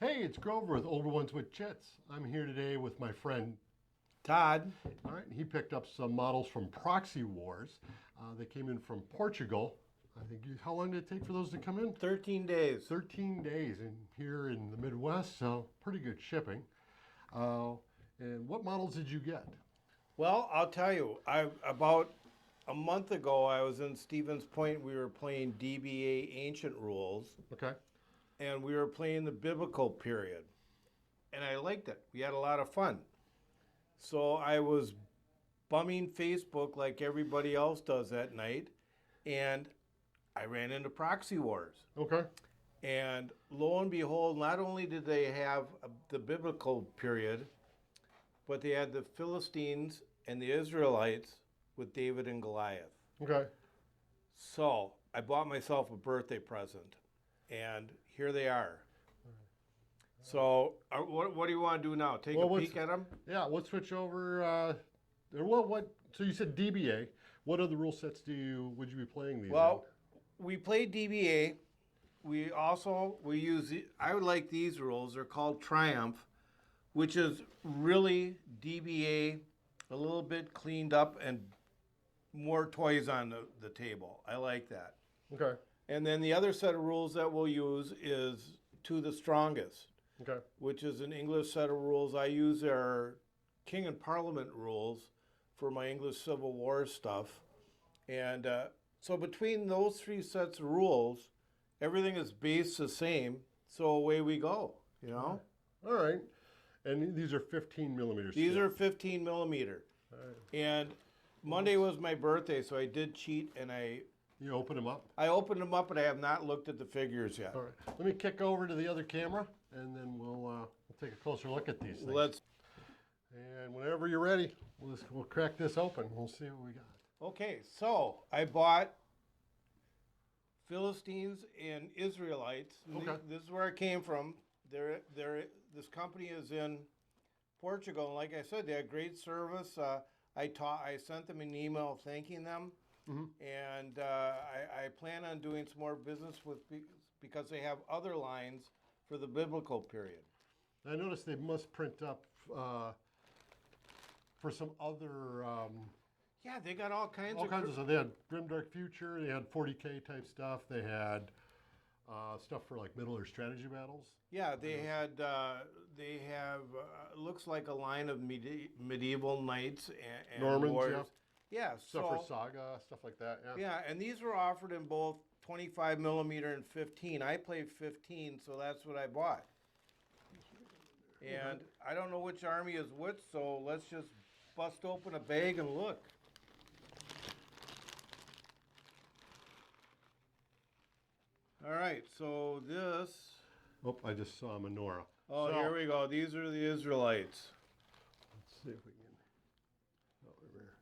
Hey, it's Grover with Older Ones with Chits. I'm here today with my friend Todd. All right, he picked up some models from Proxywars. They came in from Portugal. I think how long did it take for those to come in? 13 days. 13 days in here in the Midwest, so pretty good shipping. And what models did you get? Well, I'll tell you, about a month ago, I was in Stevens Point. We were playing DBA Ancient Rules, Okay. and we were playing the biblical period. And I liked it. We had a lot of fun. So I was bumming Facebook like everybody else does at night, and I ran into Proxy Wars. Okay. And lo and behold, not only did they have the biblical period, but they had the Philistines and the Israelites with David and Goliath. Okay. So I bought myself a birthday present, and here they are. So what do you want to do now? Take a peek at them? Yeah, let's switch over. What? So you said DBA. What other rule sets would you be playing these? Well, we play DBA. We use I would like these rules. They're called Triumph, which is really DBA, a little bit cleaned up and more toys on the table. I like that. Okay. And then the other set of rules that we'll use is To the Strongest, Okay. which is an English set of rules. I use our King and Parliament rules for my English Civil War stuff. And so between those three sets of rules, everything is based the same. So away we go, you know? All right. And these are 15 millimeters. These are 15 millimeter. All right. And Monday was my birthday, so I did cheat and You open them up? I opened them up, but I have not looked at the figures yet. All right. Let me kick over to the other camera, and then we'll take a closer look at these things. And whenever you're ready, we'll crack this open. We'll see what we got. Okay, so I bought Philistines and Israelites. Okay. This is where it came from. This company is in Portugal, and like I said, they had great service. I sent them an email thanking them, and I plan on doing some more business because they have other lines for the biblical period. I noticed they must print up for some other Yeah, they got all kinds all of kinds of stuff. They had Grimdark Future. They had 40K type stuff. They had stuff for like middle or strategy battles. Yeah, they have looks like a line of medieval knights and Normans, warriors. yeah. Yeah, Stuff for Saga, stuff like that. Yeah. yeah, and these were offered in both 25 millimeter and 15. I played 15, so that's what I bought. And I don't know which army is which, so let's just bust open a bag and look. All right, so this. Oh, I just saw a menorah. Oh, So, here we go. These are the Israelites. Let's see if we can. Oh, over here.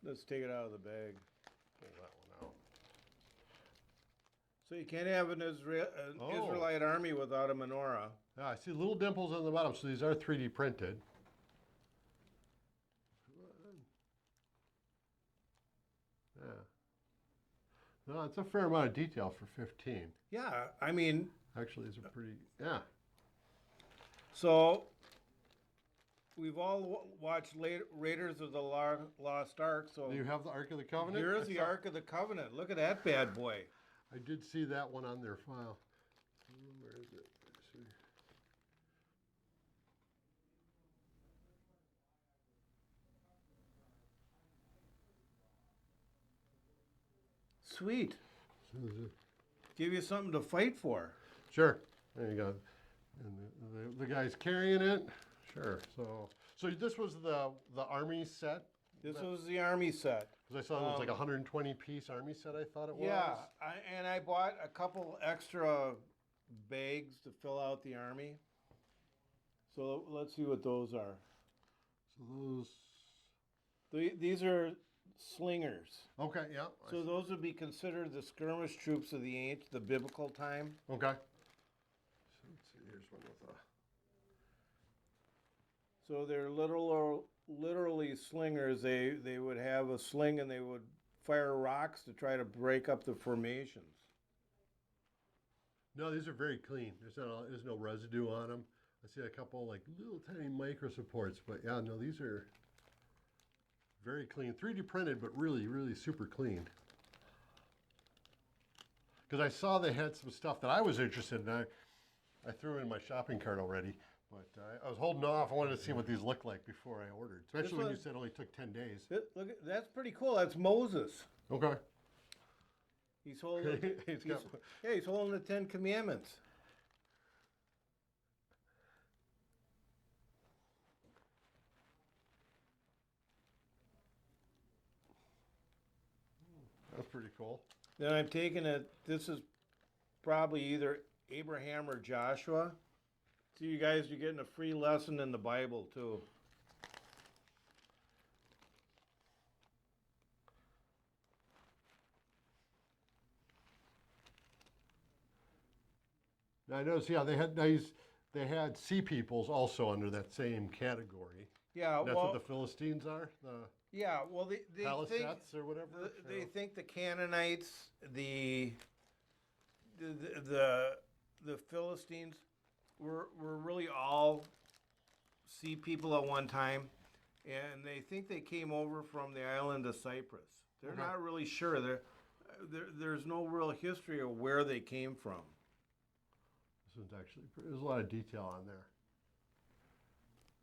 Let's take it out of the bag. Pull that one out. So you can't have an Israelite army without a menorah. Yeah, I see little dimples on the bottom, so these are 3D printed. Yeah. No, it's a fair amount of detail for 15. Yeah, I mean, Actually, these are pretty, yeah. so we've all watched Raiders of the Lost Ark. So Do you have the Ark of the Covenant? here's the Ark of the Covenant. Look at that bad boy. I did see that one on their file. Where is it? Let's see. Sweet. Give you something to fight for. Sure. There you go. And the guy's carrying it. Sure. So this was the army set. This was the army set. Because I saw it was like a 120 piece army set. I thought it was. Yeah, and I bought a couple extra bags to fill out the army. So let's see what those are. So those. These are slingers. Okay. Yeah. So those would be considered the skirmish troops of the biblical time. Okay. So let's see. Here's one with a. So they're literally slingers. They would have a sling and they would fire rocks to try to break up the formations. No, these are very clean. There's no residue on them. I see a couple like little tiny micro supports, but yeah, no, these are very clean. 3D printed, but really, really super clean. Because I saw they had some stuff that I was interested in. I threw in my shopping cart already, but I was holding off. I wanted to see what these look like before I ordered, especially when you said it only took 10 days. Look, that's pretty cool. That's Moses. Okay. He's holding. He's holding the 10 Commandments. That's pretty cool. Then I'm taking it. This is probably either Abraham or Joshua. So you guys are getting a free lesson in the Bible too. Now I noticed, yeah, they had sea peoples also under that same category. Yeah, That's what the Philistines are. Yeah, well, they think Palisades or whatever. they think the Canaanites, the Philistines were really all sea people at one time, and they think they came over from the island of Cyprus. They're not really sure. There's no real history of where they came from. This one's actually there's a lot of detail on there.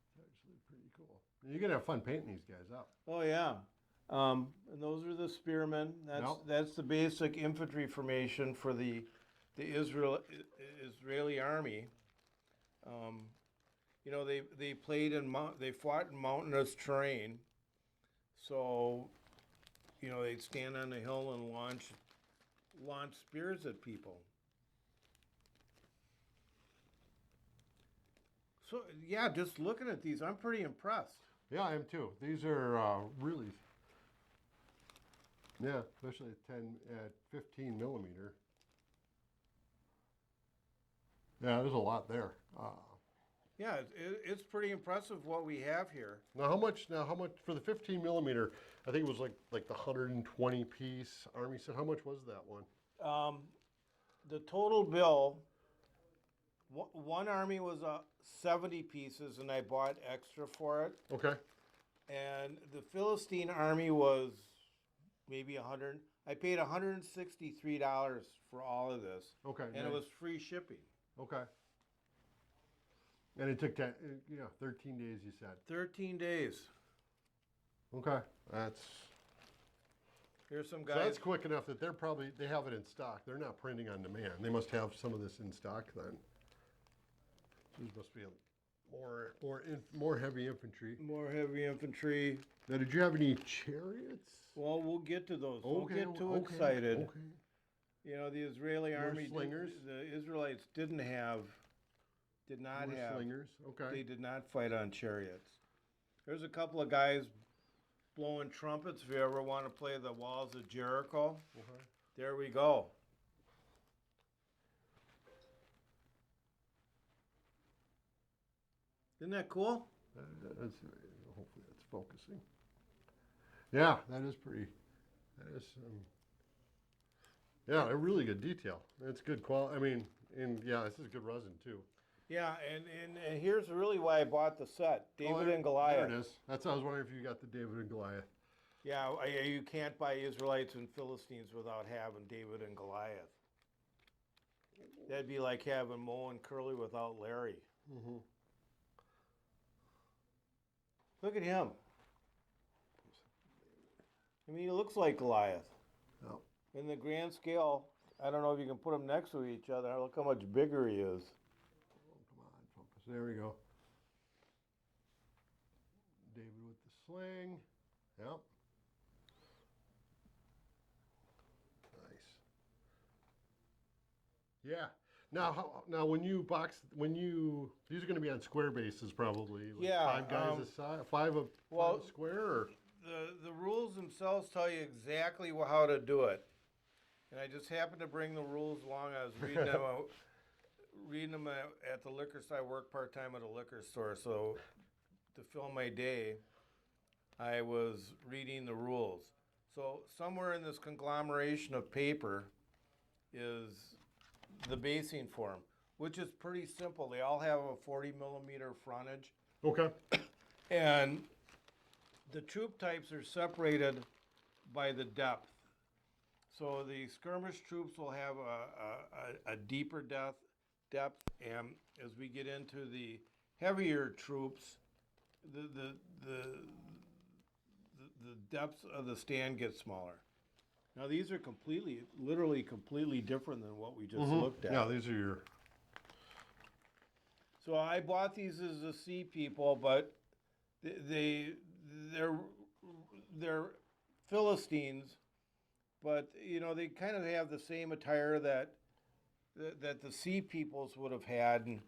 It's actually pretty cool. You're gonna have fun painting these guys up. Oh yeah, and those are the spearmen. That's the basic infantry formation for the Israeli army. You know, they fought in mountainous terrain, so you know they'd stand on the hill and launch spears at people. So yeah, just looking at these, I'm pretty impressed. Yeah, I am too. These are really, yeah, especially at 15 millimeter. Yeah, there's a lot there. Yeah, it's pretty impressive what we have here. Now how much for the 15 millimeter? I think it was like the 120 piece army set. How much was that one? The total bill. One army was 70 pieces, and I bought extra for it. Okay. And the Philistine army was maybe 100. I paid $163 for all of this. Okay. And it was free shipping. Okay. And it took 13 days, you said. 13 days. Okay. Here's some guys. So that's quick enough that they have it in stock. They're not printing on demand. They must have some of this in stock then. These must be more heavy infantry. More heavy infantry. Now, did you have any chariots? Well, we'll get to those. Okay, Don't get too excited. Okay. You know, the Israeli army, slingers? The Israelites did not have. Slingers. Okay. They did not fight on chariots. There's a couple of guys blowing trumpets. If you ever want to play the walls of Jericho, there we go. Isn't that cool? Hopefully that's focusing. Yeah, that is pretty. That is yeah, a really good detail. It's good quality. I mean, this is good resin too. Yeah, and here's really why I bought the set, David and Goliath. There it is. That's I was wondering if you got the David and Goliath. Yeah, you can't buy Israelites and Philistines without having David and Goliath. That'd be like having Moe and Curly without Larry. Mm-hmm. Look at him. I mean, he looks like Goliath. No. In the grand scale, I don't know if you can put them next to each other. Look how much bigger he is. Oh, come on, focus. There we go. David with the sling. Yep. Nice. Yeah. Now, when you these are going to be on square bases probably. Like yeah. 5 guys a side, five a square. Or? The rules themselves tell you exactly how to do it, and I just happened to bring the rules along. I was reading them at the liquor store. I work part time at a liquor store, so to fill my day, I was reading the rules. So somewhere in this conglomeration of paper is the basing for them, which is pretty simple. They all have a 40 millimeter frontage, Okay. and the troop types are separated by the depth. So the skirmish troops will have a deeper depth, and as we get into the heavier troops, the depths of the stand get smaller. Now these are literally completely different than what we just looked at. Yeah, these are your. So I bought these as the sea people, but they're Philistines, but you know they kind of have the same attire that the sea peoples would have had. And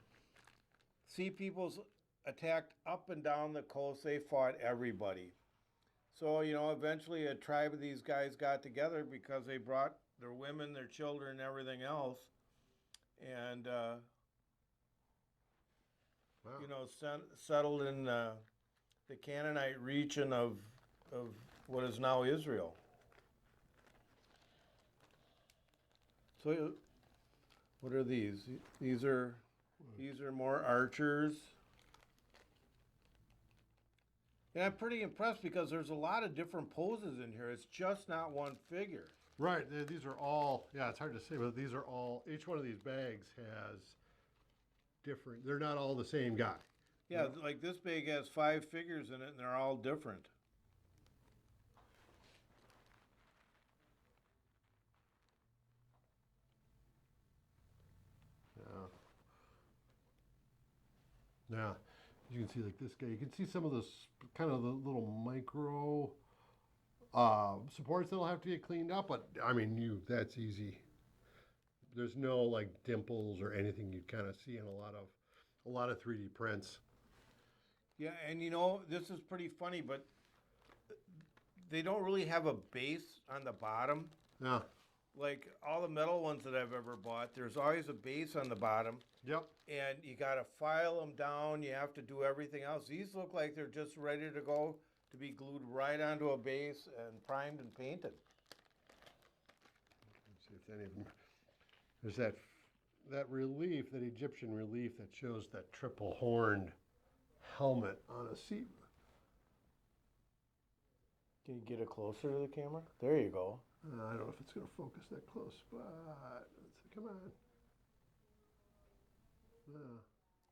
sea peoples attacked up and down the coast. They fought everybody. So you know, eventually a tribe of these guys got together because they brought their women, their children, and everything else, and Wow. you know, settled in the Canaanite region of what is now Israel. So, what are these? These are more archers. And I'm pretty impressed because there's a lot of different poses in here. It's just not one figure. Right. These are all. Yeah, it's hard to say, but these are all. Each one of these bags has different. They're not all the same guy. Yeah, like this bag has 5 figures in it, and they're all different. Yeah, you can see like this guy. You can see some of the kind of the little micro supports that'll have to get cleaned up. But I mean, that's easy. There's no like dimples or anything you kind of see in a lot of 3D prints. Yeah, and you know this is pretty funny, but they don't really have a base on the bottom. Yeah. Like all the metal ones that I've ever bought, there's always a base on the bottom. Yep. And you got to file them down. You have to do everything else. These look like they're just ready to go to be glued right onto a base and primed and painted. Let's see if any of them. There's that relief, that Egyptian relief that shows that triple horned helmet on a seat. Can you get it closer to the camera? There you go. I don't know if it's going to focus that close, but let's see, come on.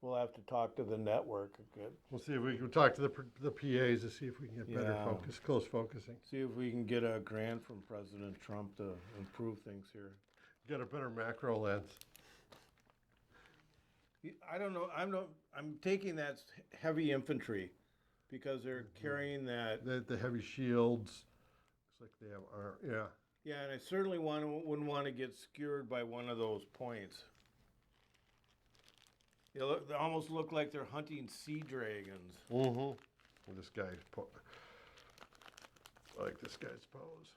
We'll have to talk to the network. Good. We'll see if we can talk to the PAs to see if we can get better focus, close focusing. See if we can get a grant from President Trump to improve things here. Get a better macro lens. I don't know. I'm taking that heavy infantry because they're carrying that. The heavy shields. Looks like they have armor. Yeah. Yeah, and I certainly wouldn't want to get skewered by one of those points. They almost look like they're hunting sea dragons. Mm-hmm. This guy, I like this guy's pose.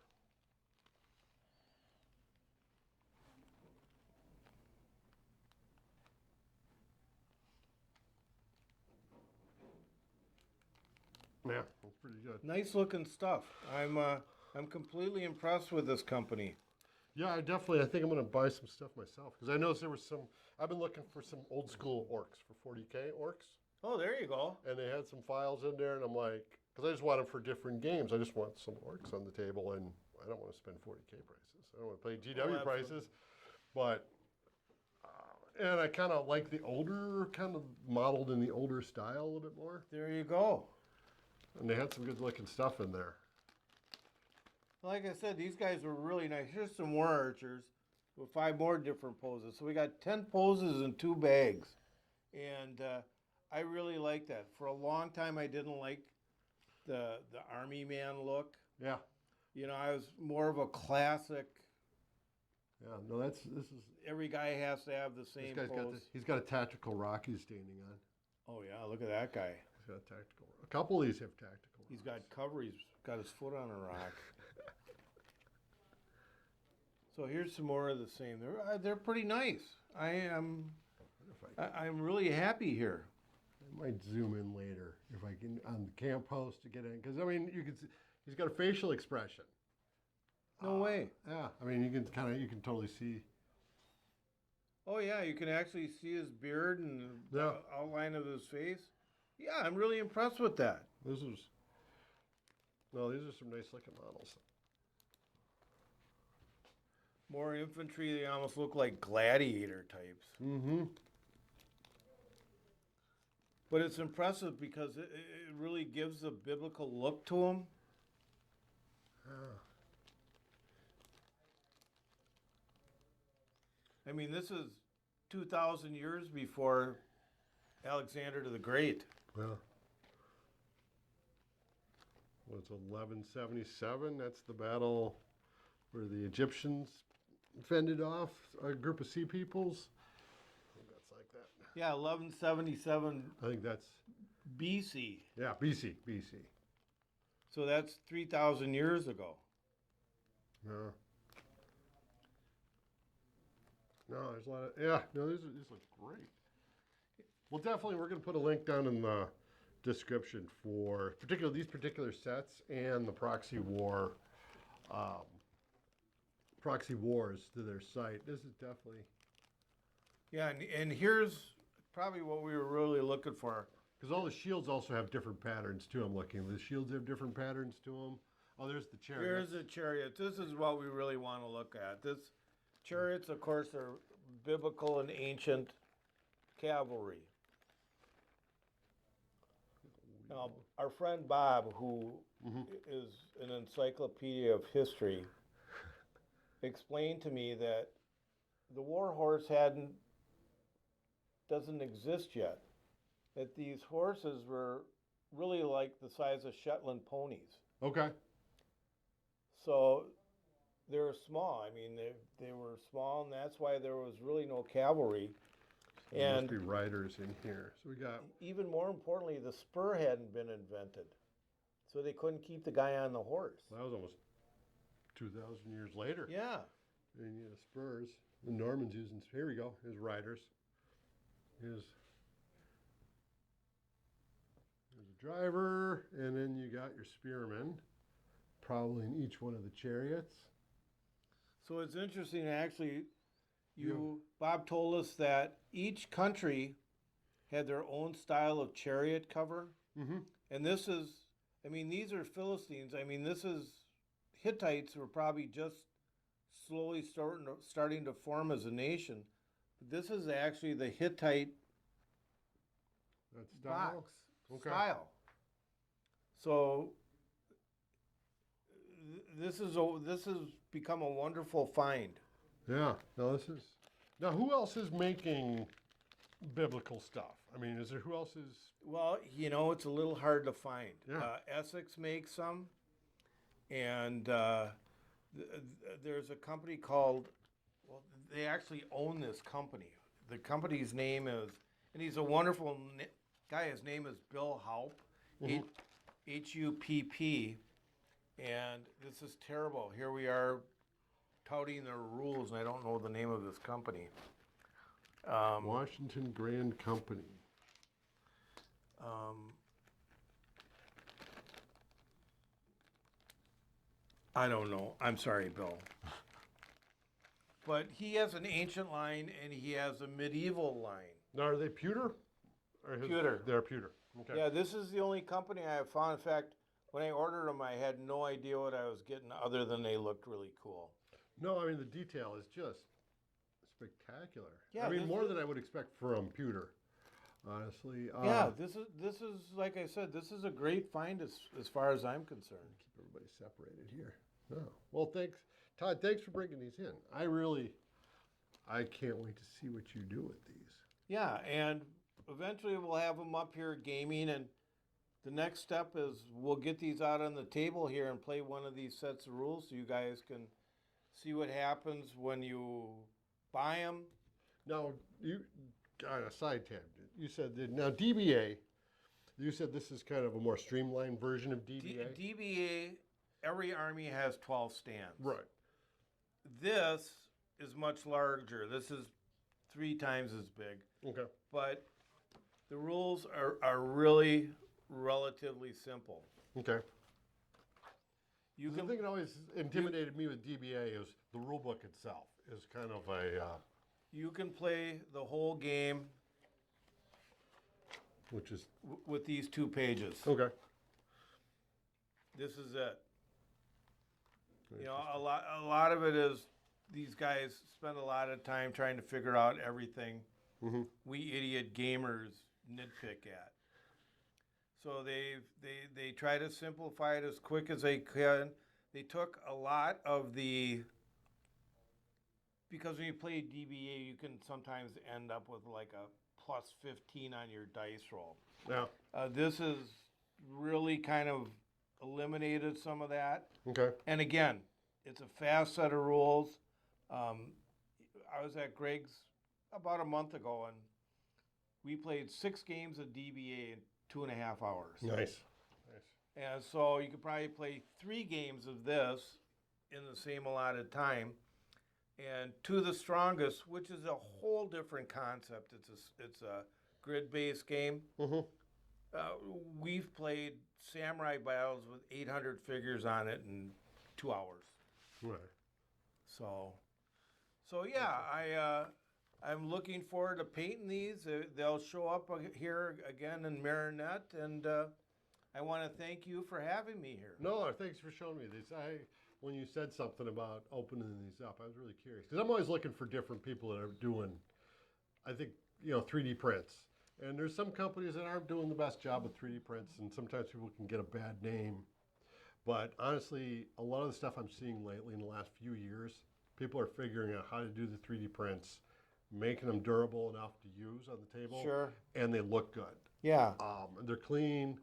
Yeah, that's pretty good. Nice looking stuff. I'm completely impressed with this company. Yeah, I think I'm going to buy some stuff myself because I noticed there was some. I've been looking for some old school orcs for 40K orcs. Oh, there you go. And they had some files in there, and I'm like, because I just want them for different games. I just want some orcs on the table, and I don't want to spend 40K prices. I don't want to play GW prices, but and I kind of like the older, kind of modeled in the older style a little bit more. There you go. And they had some good looking stuff in there. Like I said, these guys were really nice. Here's some more archers with 5 more different poses. So we got 10 poses in 2 bags. And I really like that. For a long time, I didn't like the army man look. Yeah. You know, I was more of a classic. Yeah, no, this is. Every guy has to have the same pose. He's got a tactical rock he's standing on. Oh, yeah, look at that guy. He's got a tactical. A couple of these have tactical. He's got cover. He's got his foot on a rock. So here's some more of the same. They're pretty nice. I'm really happy here. I might zoom in later if I can on the camp post to get in because I mean you can see he's got a facial expression. No way. Yeah, I mean you can totally see. Oh yeah, you can actually see his beard and Yeah. outline of his face. Yeah, I'm really impressed with that. This is, no, these are some nice looking models. More infantry, they almost look like gladiator types. Mm-hmm. But it's impressive because it really gives a biblical look to them. Ah. I mean, this is 2,000 years before Alexander the Great. Well, was 1177? That's the battle where the Egyptians fended off a group of sea peoples. I think that's like that. Yeah, 1177 I think that's, BC. yeah, BC. So that's 3,000 years ago. No. No, there's a lot of, yeah, no, these look great. Well, definitely, we're going to put a link down in the description for these particular sets and the Proxy Wars to their site. This is definitely, Yeah, and here's probably what we were really looking for. because all the shields also have different patterns too. I'm looking. The shields have different patterns to them. Oh, there's the chariot. Here's the chariots. This is what we really want to look at. This chariots, of course, are biblical and ancient cavalry. Now, our friend Bob, who is an encyclopedia of history, explained to me that the war horse doesn't exist yet. That these horses were really like the size of Shetland ponies. Okay. So they were small. I mean, they were small, and that's why there was really no cavalry. There And must be riders in here. So we got, even more importantly, the spur hadn't been invented, so they couldn't keep the guy on the horse. well, that was almost 2,000 years later. Yeah. And yeah, spurs. The Normans using, here we go, his riders. Here's a driver, and then you got your spearmen, probably in each one of the chariots. So it's interesting, actually. Bob told us that each country had their own style of chariot cover, Mm-hmm. and this is, I mean, these are Philistines. I mean, this is Hittites were probably just slowly starting to form as a nation. But this is actually the Hittite That style? box Okay. style. So this has become a wonderful find. Yeah. Now who else is making biblical stuff? I mean, who else is, Well, it's a little hard to find. Yeah. Essex makes some, and there's a company called, well, they actually own this company. The company's name is, and he's a wonderful guy, his name is Bill Haupp, Hupp, and this is terrible. Here we are touting their rules, and I don't know the name of this company. Washington Grand Company. I don't know. I'm sorry, Bill. But he has an ancient line and he has a medieval line. Now, are they pewter? Pewter. They're pewter. Okay. Yeah, this is the only company I have found. In fact, when I ordered them, I had no idea what I was getting other than they looked really cool. No, I mean, the detail is just spectacular. Yeah, I mean, this more is- than I would expect from pewter, honestly. Yeah, this is like I said, this is a great find as far as I'm concerned. Keep everybody separated here. Oh. Well, thanks. Todd, thanks for bringing these in. I can't wait to see what you do with these. Yeah, and eventually we'll have them up here gaming, and the next step is we'll get these out on the table here and play one of these sets of rules so you guys can see what happens when you buy them. Now, you got a side tangent. You said that now DBA, you said this is kind of a more streamlined version of DBA? DBA, every army has 12 stands. Right. This is much larger. This is 3 times as big. Okay. But the rules are really relatively simple. Okay. You The can thing that always intimidated me with DBA is the rule book itself is kind of a, You can play the whole game Which is with these 2 pages. okay. This is it. You know, a lot of it is these guys spend a lot of time trying to figure out everything we idiot gamers nitpick at. So they try to simplify it as quick as they can. They took a lot of because when you play DBA, you can sometimes end up with like a plus 15 on your dice roll. Yeah. This is really kind of eliminated some of that. Okay. And again, it's a fast set of rules. I was at Greg's about a month ago, and we played 6 games of DBA in 2.5 hours. Nice. And so you could probably play 3 games of this in the same allotted time. And To the Strongest, which is a whole different concept. It's a grid-based game. We've played samurai battles with 800 figures on it in 2 hours. Right. So yeah, I'm looking forward to painting these. They'll show up here again in Marinette, and I want to thank you for having me here. No, thanks for showing me these. When you said something about opening these up, I was really curious because I'm always looking for different people that are doing, I think, 3D prints. And there's some companies that aren't doing the best job with 3D prints, and sometimes people can get a bad name. But honestly, a lot of the stuff I'm seeing lately in the last few years, people are figuring out how to do the 3D prints, making them durable enough to use on the table. Sure. And they look good. Yeah. And they're clean.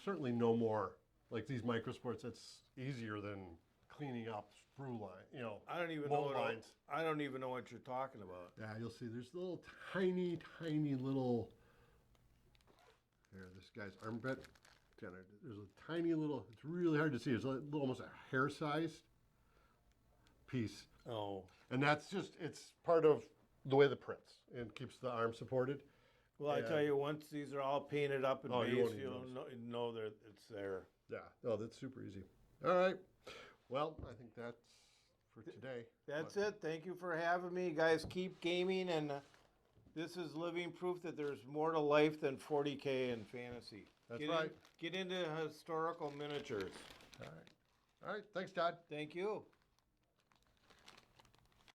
Certainly no more. Like these microsports, that's easier than cleaning up sprue line, I don't even mold know. lines. I don't even know what you're talking about. Yeah, you'll see. There's little tiny little. There, this guy's armpit. There's a tiny little. It's really hard to see. It's almost a hair-sized piece, Oh. and that's just. It's part of the way the prints and keeps the arm supported. Well, I tell you, once these are all painted up in base, you won't even you'll know that it's there. Yeah. Oh, that's super easy. All right. Well, I think that's for today. That's it. Thank you for having me. You guys, keep gaming, and this is living proof that there's more to life than 40K and fantasy. That's right. Get into historical miniatures. All right. All right. Thanks, Todd. Thank you.